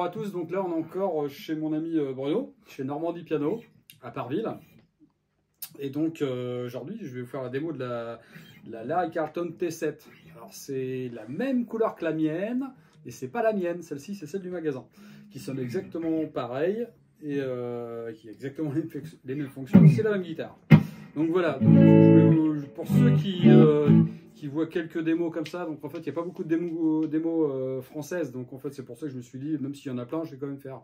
à tous, donc là on est encore chez mon ami Bruno, chez Normandie Piano, à Parville. Et donc aujourd'hui je vais vous faire la démo de la Larry Carlton T7. Alors c'est la même couleur que la mienne, et c'est pas la mienne, celle-ci c'est celle du magasin, qui sonne exactement pareil, et qui a exactement les mêmes fonctions, c'est la même guitare. Donc voilà, donc, pour ceux qui voient quelques démos comme ça, donc en fait il n'y a pas beaucoup de démos françaises, donc en fait c'est pour ça que je me suis dit, même s'il y en a plein, je vais quand même faire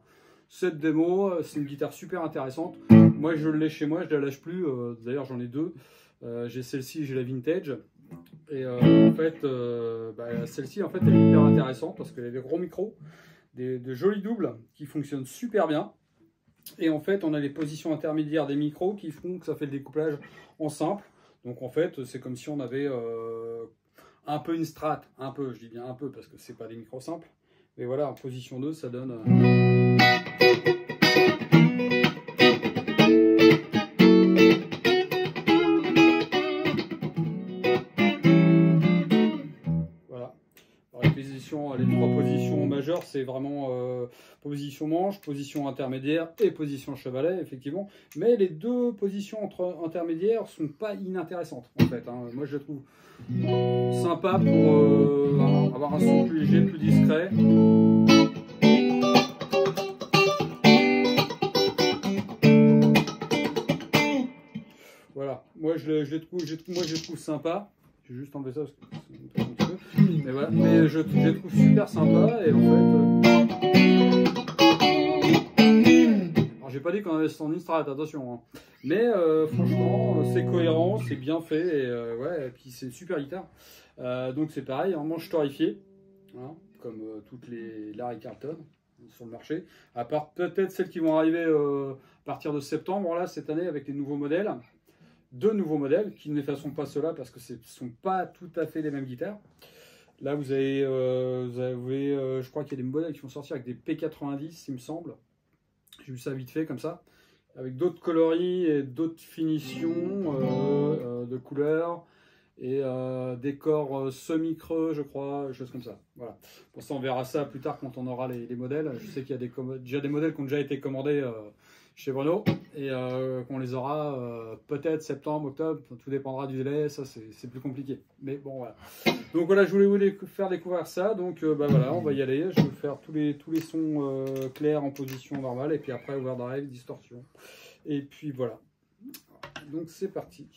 cette démo. C'est une guitare super intéressante, moi je l'ai chez moi, je la lâche plus, d'ailleurs j'en ai deux, j'ai celle-ci, j'ai la vintage, et en fait celle-ci en fait elle est hyper intéressante parce qu'elle a des gros micros, de jolis doubles qui fonctionnent super bien. Et en fait, on a les positions intermédiaires des micros qui font que ça fait le découplage en simple. Donc en fait, c'est comme si on avait un peu une strat, un peu, je dis bien un peu parce que c'est pas des micros simples. Mais voilà, en position 2, ça donne... Voilà. Alors, les trois positions majeures, c'est vraiment position manche, position intermédiaire et position chevalet, effectivement. Mais les deux positions intermédiaires sont pas inintéressantes, en fait. Hein. Moi, je les trouve sympa pour avoir un son plus léger, plus discret. Voilà. Moi, je les trouve sympa. J'ai juste enlevé ça parce que c'est un petit peu. Mais voilà, mais je les trouve super sympa et en fait. Alors j'ai pas dit qu'on avait son strat, attention. Hein. Mais franchement, c'est cohérent, c'est bien fait et ouais, et puis c'est une super guitare. Donc c'est pareil, en manche torréfiée, hein, comme toutes les Larry Carlton sur le marché. À part peut-être celles qui vont arriver à partir de septembre là cette année avec les nouveaux modèles. Deux nouveaux modèles qui n'effaceront pas ceux-là parce que ce ne sont pas tout à fait les mêmes guitares. Là, vous avez je crois qu'il y a des modèles qui vont sortir avec des P90, il me semble. J'ai vu ça vite fait comme ça, avec d'autres coloris et d'autres finitions de couleurs et des corps semi-creux, je crois, choses comme ça. Voilà. Pour ça, on verra ça plus tard quand on aura les modèles. Je sais qu'il y a déjà des modèles qui ont déjà été commandés chez Bruno et qu'on les aura peut-être septembre, octobre, tout dépendra du délai, ça c'est plus compliqué, mais bon voilà. Donc voilà, je voulais vous faire découvrir ça, donc voilà, on va y aller, je vais faire tous les sons clairs en position normale et puis après overdrive, distorsion, et puis voilà, donc c'est parti.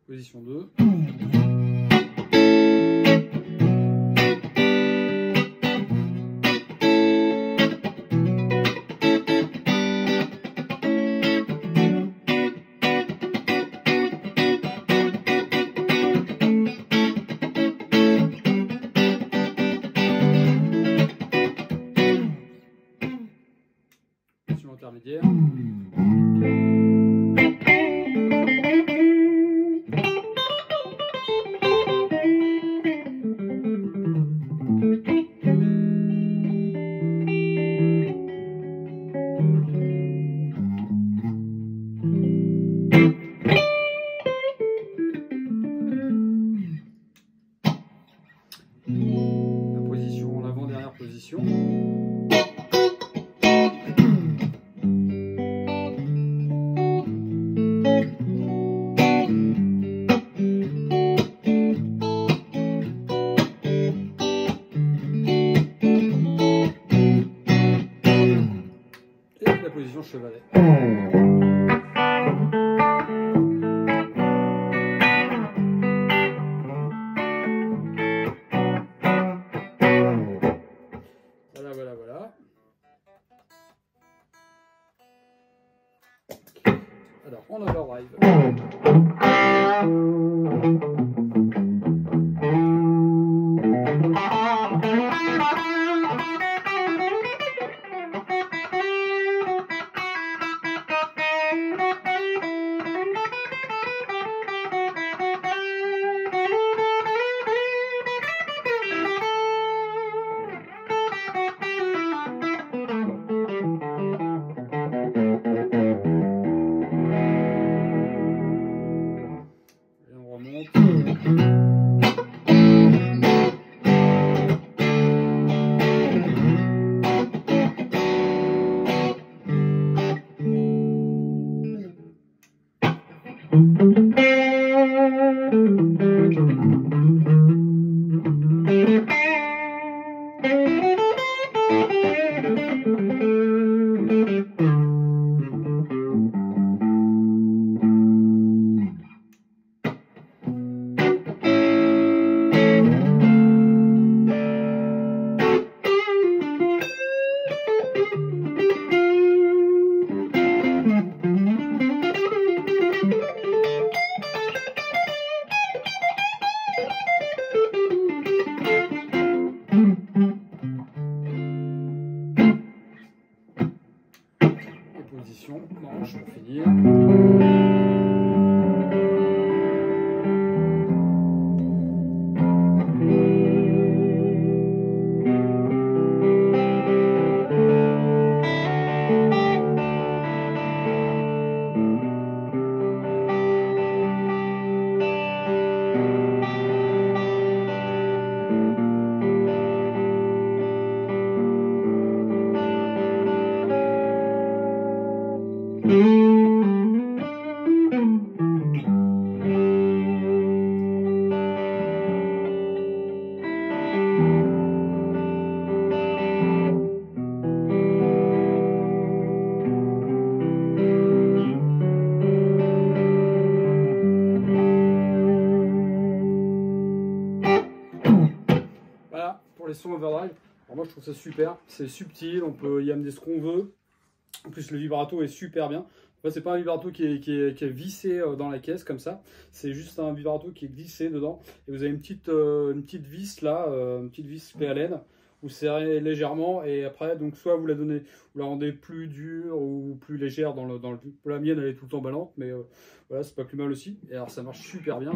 Position 2. Position intermédiaire. les sons overdrive. Alors moi je trouve ça super, c'est subtil, on peut y amener ce qu'on veut. En plus le vibrato est super bien. En fait, c'est pas un vibrato qui est vissé dans la caisse comme ça, c'est juste un vibrato qui est glissé dedans. Et vous avez une petite vis là, une petite vis PLN. Vous serrez légèrement et après, donc soit vous la rendez plus dure ou plus légère dans le. La mienne elle est tout le temps ballante, mais voilà, c'est pas plus mal aussi. Et alors ça marche super bien.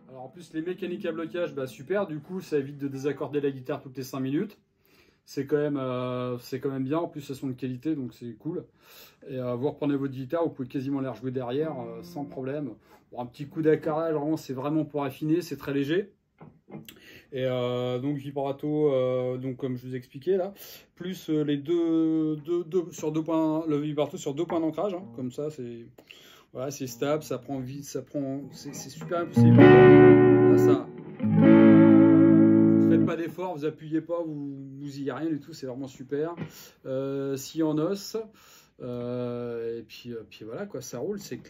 Alors en plus les mécaniques à blocage, bah super, du coup ça évite de désaccorder la guitare toutes les 5 minutes. C'est quand même bien, en plus elles sont de qualité donc c'est cool. Et vous reprenez votre guitare, vous pouvez quasiment les rejouer derrière sans problème. Bon, un petit coup d'accarage, vraiment c'est vraiment pour affiner, c'est très léger. Et donc vibrato, donc comme je vous ai expliqué là, plus les sur 2 points, le vibrato sur 2 points d'ancrage, hein, comme ça c'est voilà, c'est stable, ça prend vite, c'est super impossible. Voilà, ça. Faites pas d'effort, vous appuyez pas, vous y a rien du tout, c'est vraiment super. Si en os, et puis voilà quoi, ça roule, c'est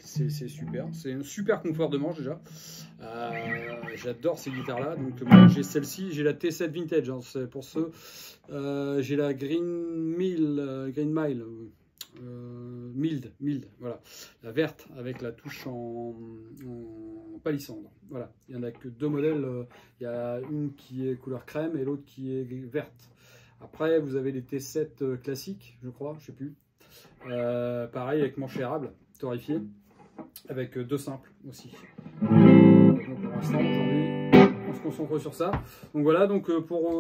super, c'est un super confort de manche déjà. J'adore ces guitares là, donc moi j'ai celle-ci, j'ai la T7 Vintage, hein, c'est pour ceux, j'ai la Green Mile. Mild, voilà, la verte avec la touche en palissandre. Voilà, il n'y en a que 2 modèles, il y a une qui est couleur crème et l'autre qui est verte. Après, vous avez les T7 classiques, je crois, je sais plus. Pareil avec manche érable, torréfié, avec 2 simples aussi. Donc pour l'instant, aujourd'hui, on se concentre sur ça. Donc voilà, donc pour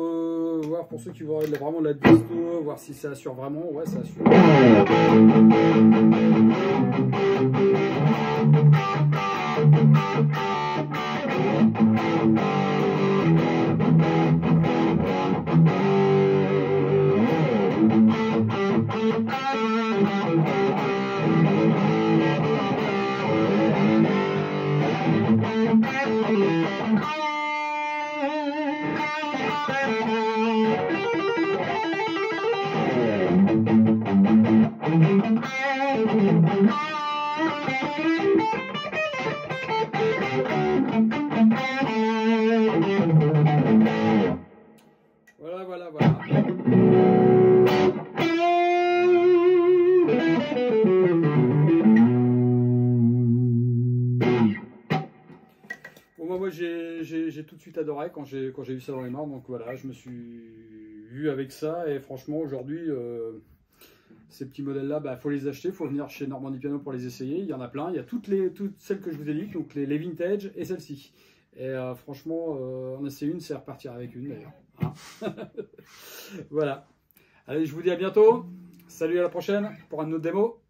voir pour ceux qui voudraient vraiment de la disto, voir si ça assure vraiment, ouais, ça assure. Voilà. Bon, moi j'ai tout de suite adoré quand j'ai vu ça dans les mains, donc voilà, je me suis vu avec ça et franchement aujourd'hui ces petits modèles là, bah, faut les acheter, faut venir chez Normandie Piano pour les essayer, il y en a plein, il y a toutes celles que je vous ai dites, donc les vintage et celle-ci. Et franchement, en essayer une, c'est repartir avec une d'ailleurs. Hein. Voilà. Allez, je vous dis à bientôt. Salut, à la prochaine pour une autre démo.